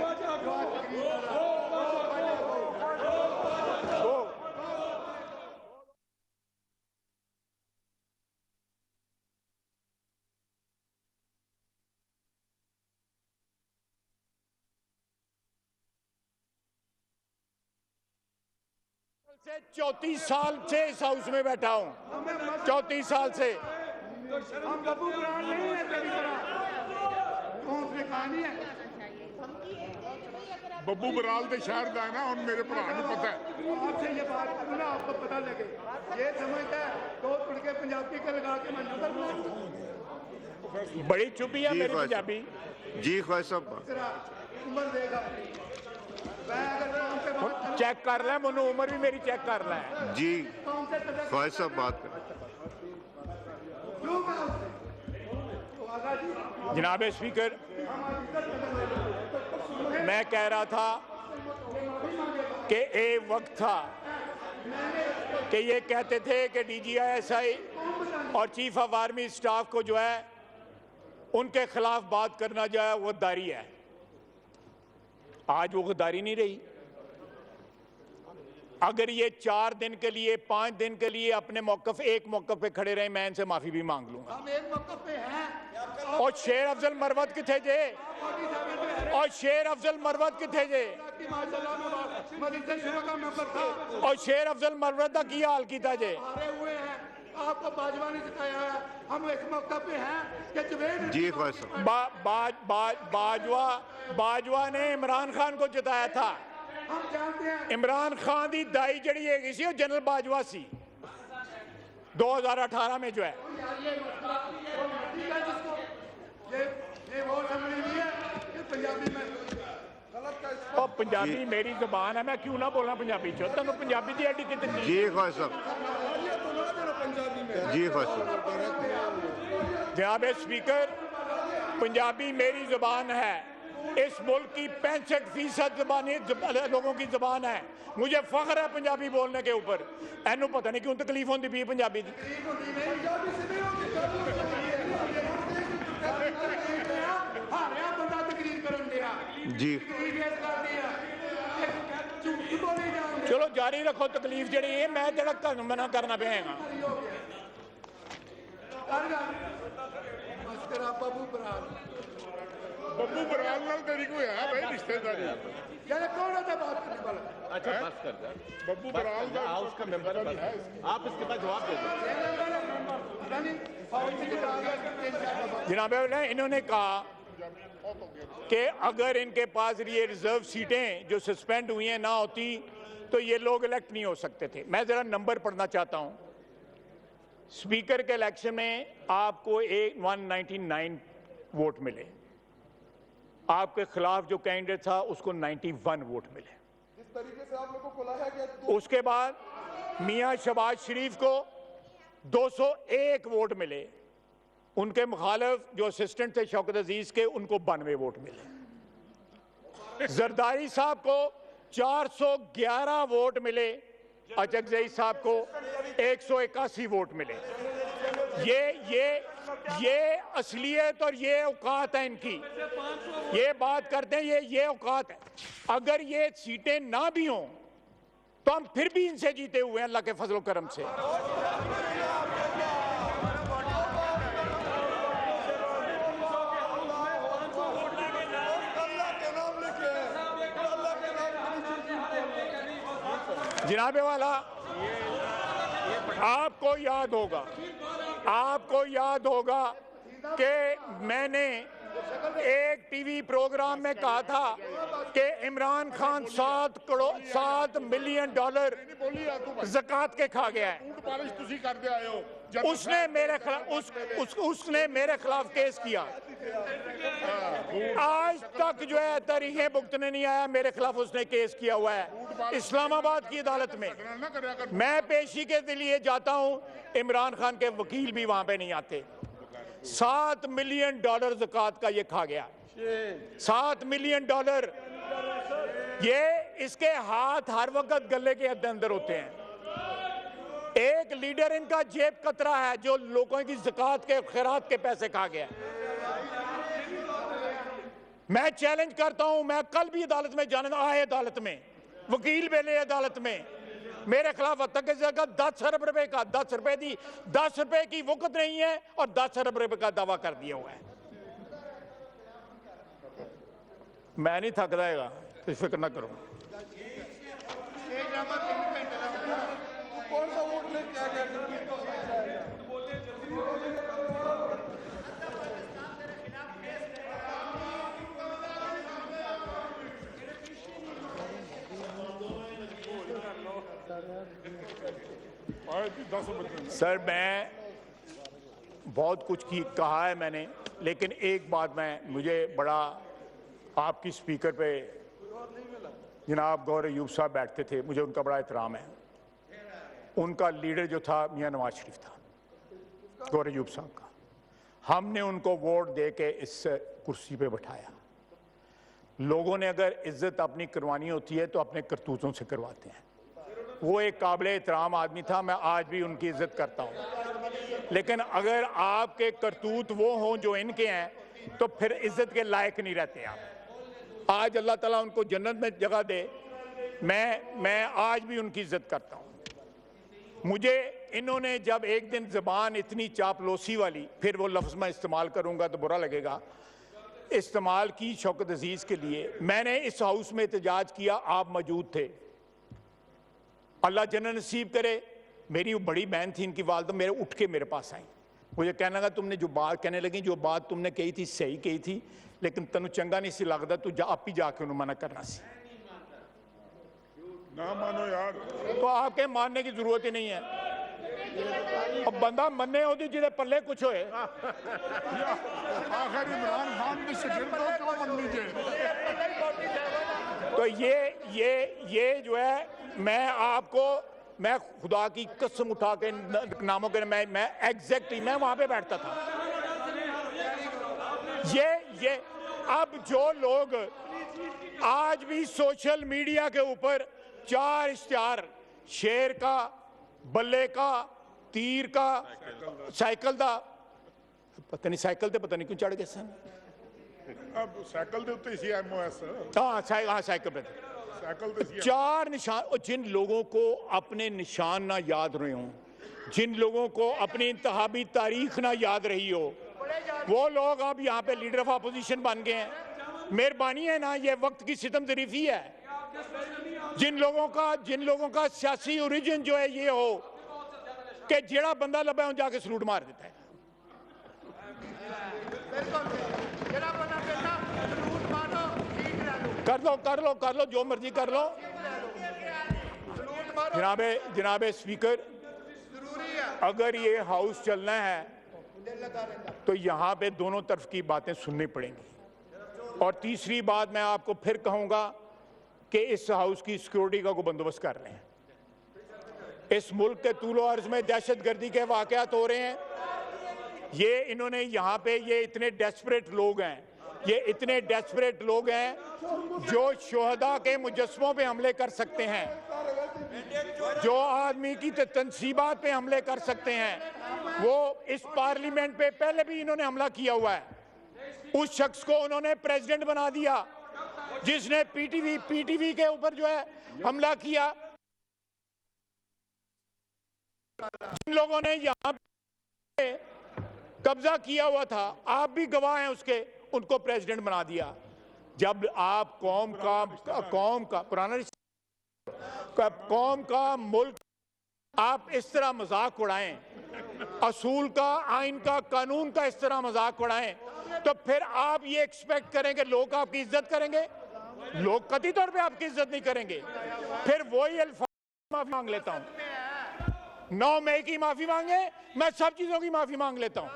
से 34 साल से इस हाउस में बैठा हूँ, 34 साल से। हम बब्बू बुरान नहीं है तेरी तरह, कौन सी कहानी है? बब्बू बराल के शहर का है ना, और मेरे भरा को पता है। आपसे ये बात करूँ ना, आपको पता लगे। ये समझता है 2 तुड़के पंजाबी के लगा के मैं नंबर बनाऊंगा। बड़ी चुपी है मेरी पंजाबी। जी ख्वाहिश साहब। उम्र देगा, मैं अगर काम पे बात करूं, चेक कर ले मनु, उम्र भी मेरी चेक कर ले। जी ख्वाहिश साहब बात करें। जनाबे स्पीकर, मैं कह रहा था कि एक वक्त था कि ये कहते थे कि DGI और चीफ ऑफ आर्मी स्टाफ को जो है उनके खिलाफ बात करना जो है वो गद्दारी है। आज वो गद्दारी नहीं रही। अगर ये 4 दिन के लिए 5 दिन के लिए अपने एक मौक़िफ़ पे खड़े रहे, मैं इनसे माफी भी मांग लूंगा। हम एक मौक़िफ़ पे हैं। और शेर अफजल मरवत किथे जे, और शेर अफजल मरवत किथे जे, और शेर अफजल मरवत का की हाल किया जे। हुए हैं, आपको बाजवा ने जिताया है, हम इस मौके पे हैं कि जवेद जी ख्वाहिश साहब। बाजवा ने इमरान खान को जिताया था। हम जानते हैं इमरान खान की दाई जड़ी है सी, जनरल बाजवा सी 2018 में जो है। ये वो समझ नहीं है कि पंजाबी में और पंजाबी मेरी जुबान है, मैं क्यों ना बोला पंजाबी चो, तेन पंजाबी की एडी कितनी। जी ख्वाहिश साहब। जी ख्वाहिश साहब। जनाब स्पीकर, पंजाबी मेरी जुबान है, इस मुल्क की 65% लोगों की जबान है। मुझे फख्र है पंजाबी बोलने के ऊपर। एनू पता नहीं क्यों तकलीफ होती पी पंजाबी की। जी चलो जारी रखो तकलीफ जी है, मैं जरा तुहानू मना करना पेगा। बब्बू बराल नाल तेरी कोई है भाई रिश्तेदारी? अच्छा बस कर दे। बब्बू बराल का हाउस का मेंबर है, आप इसके बाद जवाब दे दो। जनाब इन्होंने कहा कि अगर इनके पास ये रिजर्व सीटें जो सस्पेंड हुई हैं ना होती तो ये लोग इलेक्ट नहीं हो सकते थे। मैं जरा नंबर पढ़ना चाहता हूं। स्पीकर के इलेक्शन में आपको 199 वोट मिले, आपके खिलाफ जो कैंडिडेट था उसको 91 वोट मिले। जिस तरीके से आप लोगों को बुलाया गया उसके बाद मियां शहबाज शरीफ को 201 वोट मिले, उनके मुखालिफ जो असिस्टेंट थे शौकत अजीज के उनको 92 वोट मिले। जरदारी साहब को 411 वोट मिले, अचकजई साहब को 181 वोट मिले। ये असलियत और ये औकात है इनकी। ये बात करते हैं ये औकात है। अगर ये सीटें ना भी हों तो हम फिर भी इनसे जीते हुए हैं अल्लाह के फजल करम से। जनाबे वाला आपको याद होगा कि मैंने एक टीवी प्रोग्राम में कहा था कि इमरान खान $7 मिलियन ज़कात के खा गया है। उसने मेरे खिलाफ केस किया। आज तक जो है तरीके भुगतने नहीं आया, मेरे खिलाफ उसने केस किया हुआ है इस्लामाबाद की अदालत में। मैं पेशी के लिए जाता हूं, इमरान खान के वकील भी वहां पे नहीं आते। $7 मिलियन ज़कात का ये खा गया। $7 मिलियन। ये इसके हाथ हर वक्त गले के अंदर होते हैं। एक लीडर इनका जेब कतरा है जो लोगों की ज़कात के खैरात के पैसे खा गया। मैं चैलेंज करता हूं, मैं कल भी अदालत में जाने आए, अदालत में वकील बेले अदालत में मेरे खिलाफ तक 10 अरब रुपए का 10 रुपए की वक़्त नहीं है और 10 अरब रुपए का दावा कर दिया हुआ है। मैं नहीं थक जाएगा, तो फिक्र ना करो। कौन सा वोट लेके आ गया? सर मैं बहुत कुछ कहा है मैंने, लेकिन एक बात मुझे बड़ा आपकी स्पीकर पे जनाब गौर अयूब साहब बैठते थे, मुझे उनका बड़ा एहतराम है। उनका लीडर जो था मियां नवाज शरीफ था, गौर अयूब साहब का। हमने उनको वोट दे के इस कुर्सी पे बैठाया। लोगों ने अगर इज्जत अपनी करवानी होती है तो अपने करतूतों से करवाते हैं। वो एक काबिले एहतराम आदमी था, मैं आज भी उनकी इज्जत करता हूँ। लेकिन अगर आपके करतूत वो हों जो इनके हैं तो फिर इज्जत के लायक नहीं रहते आप। आज अल्लाह ताला उनको जन्नत में जगह दे, मैं आज भी उनकी इज्जत करता हूँ। मुझे इन्होंने जब एक दिन ज़बान इतनी चापलोसी वाली, फिर वो लफ्ज़ मैं इस्तेमाल करूँगा तो बुरा लगेगा, इस्तेमाल की शौकत अजीज़ के लिए। मैंने इस हाउस में एहतजाज किया, आप मौजूद थे। अल्लाह जन्नत नसीब करे, मेरी बड़ी बहन थी इनकी वालदा, मेरे उठ के मेरे पास आई, मुझे कहने लगा तुमने जो बात कहने लगी, जो बात तुमने कही थी सही कही थी, लेकिन तेन चंगा नहीं सी लगता, तू आप ही जाके उन्हें मना करना सी। ना मानो यार, तो आपके मानने की जरूरत ही नहीं है। अब बंदा मन्ने होती जिसे पल्ले कुछ होए। आखिर इमरान खान के शागिर्दों क्यों मन लीजिए? तो ये जो है, मैं खुदा की कसम उठा के नामों के मैं एग्जैक्टली मैं वहां पे बैठता था। ये अब जो लोग आज भी सोशल मीडिया के ऊपर 4 इश्तिहार, शेर का, बल्ले का, तीर का, साइकिल का, पता नहीं साइकिल ते पता नहीं क्यों चढ़ गए सन। अब साइकिल के उत्ते सी MOS हाँ साइकिल पे साइकिल ते सी 4 निशान। और जिन लोगों को अपने निशान ना याद रहे हों, जिन लोगों को अपनी इंतहाबी तारीख ना याद रही हो, वो लोग अब यहाँ पे लीडर ऑफ अपोजिशन बन गए हैं। मेहरबानी है ना, ये वक्त की सितम तरीफी है। जिन लोगों का सियासी ओरिजिन जो है ये हो कि जेड़ा बंदा लबा है जाके सलूट मार देता है। कर लो जो मर्जी कर लो। जनाबे स्पीकर, अगर ये हाउस चलना है तो यहाँ पे दोनों तरफ की बातें सुननी पड़ेंगी। और तीसरी बात मैं आपको फिर कहूंगा कि इस हाउस की सिक्योरिटी का कोई बंदोबस्त कर रहे हैं। इस मुल्क के तूलो अर्ज में दहशतगर्दी के वाकयात हो रहे हैं। ये इन्होंने यहाँ पे ये इतने डेस्परेट लोग हैं, जो शोहदा के मुजस्समों पे हमले कर सकते हैं, जो आदमी की तनसीबात पे हमले कर सकते हैं। वो इस पार्लियामेंट पे पहले भी इन्होंने हमला किया हुआ है। उस शख्स को उन्होंने प्रेसिडेंट बना दिया जिसने पीटीवी के ऊपर जो है हमला किया। जिन लोगों ने यहाँ पे कब्जा किया हुआ था, आप भी गवाह हैं उसके, उनको प्रेसिडेंट बना दिया। जब आप कौम का पुराना कौम का मुल्क आप इस तरह मजाक उड़ाएं, असूल का, आइन का, कानून का इस तरह मजाक उड़ाएं, तो फिर आप ये एक्सपेक्ट करें कि लोग आपकी इज्जत करेंगे? लोग कतई तौर पे आपकी इज्जत नहीं करेंगे। फिर वही अल्फाज माफी मांग लेता हूं, 9 मई की माफी मांगे, मैं सब चीजों की माफी मांग लेता हूं।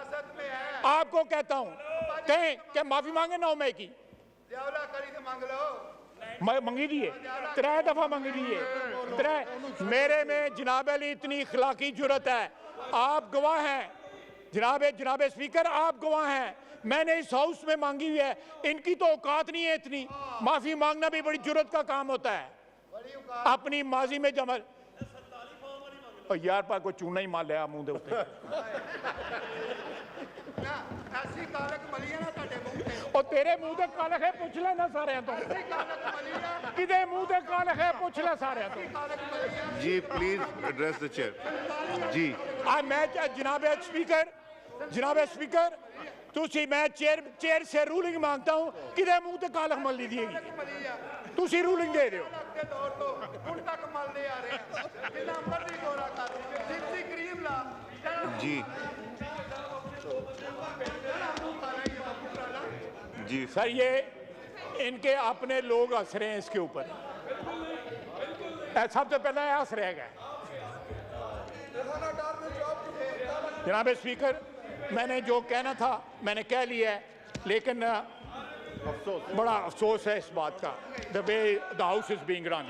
आपको कहता हूं कहें कि माफी मांगे 9 मई की, मंगी दी है, 3 दफा मंगी दी है, 3। मेरे में जनाब अली इतनी इखलाकी जुर्रत है, आप गवाह हैं। जनाबे स्पीकर, आप गवाह हैं। मैंने इस हाउस में मांगी हुई है, इनकी तो औकात नहीं है इतनी। माफी मांगना भी बड़ी जुर्रत का काम होता है। अपनी माजी में जमल यार पा को चूना ही मार लिया मुंह दे उत्ते। और तेरे मुंह ते कालख है, पूछ ले ना सारे तो, किदे मुंह ते कालख है, पूछ ले सारे तो। जी प्लीज एड्रेस द चेयर। जी मैं जनाबे स्पीकर तुसी मैं चेयर से रूलिंग मांगता हूं, किदे मुंह ते कालख मल दी दी तुसी रूलिंग दे रहे हो। जी जी सर, ये इनके अपने लोग हंस रहे हैं इसके ऊपर। सबसे पहले हंस रहेगा। जनाब स्पीकर, मैंने जो कहना था मैंने कह लिया है, लेकिन बड़ा अफसोस है इस बात का, the way the house is being run.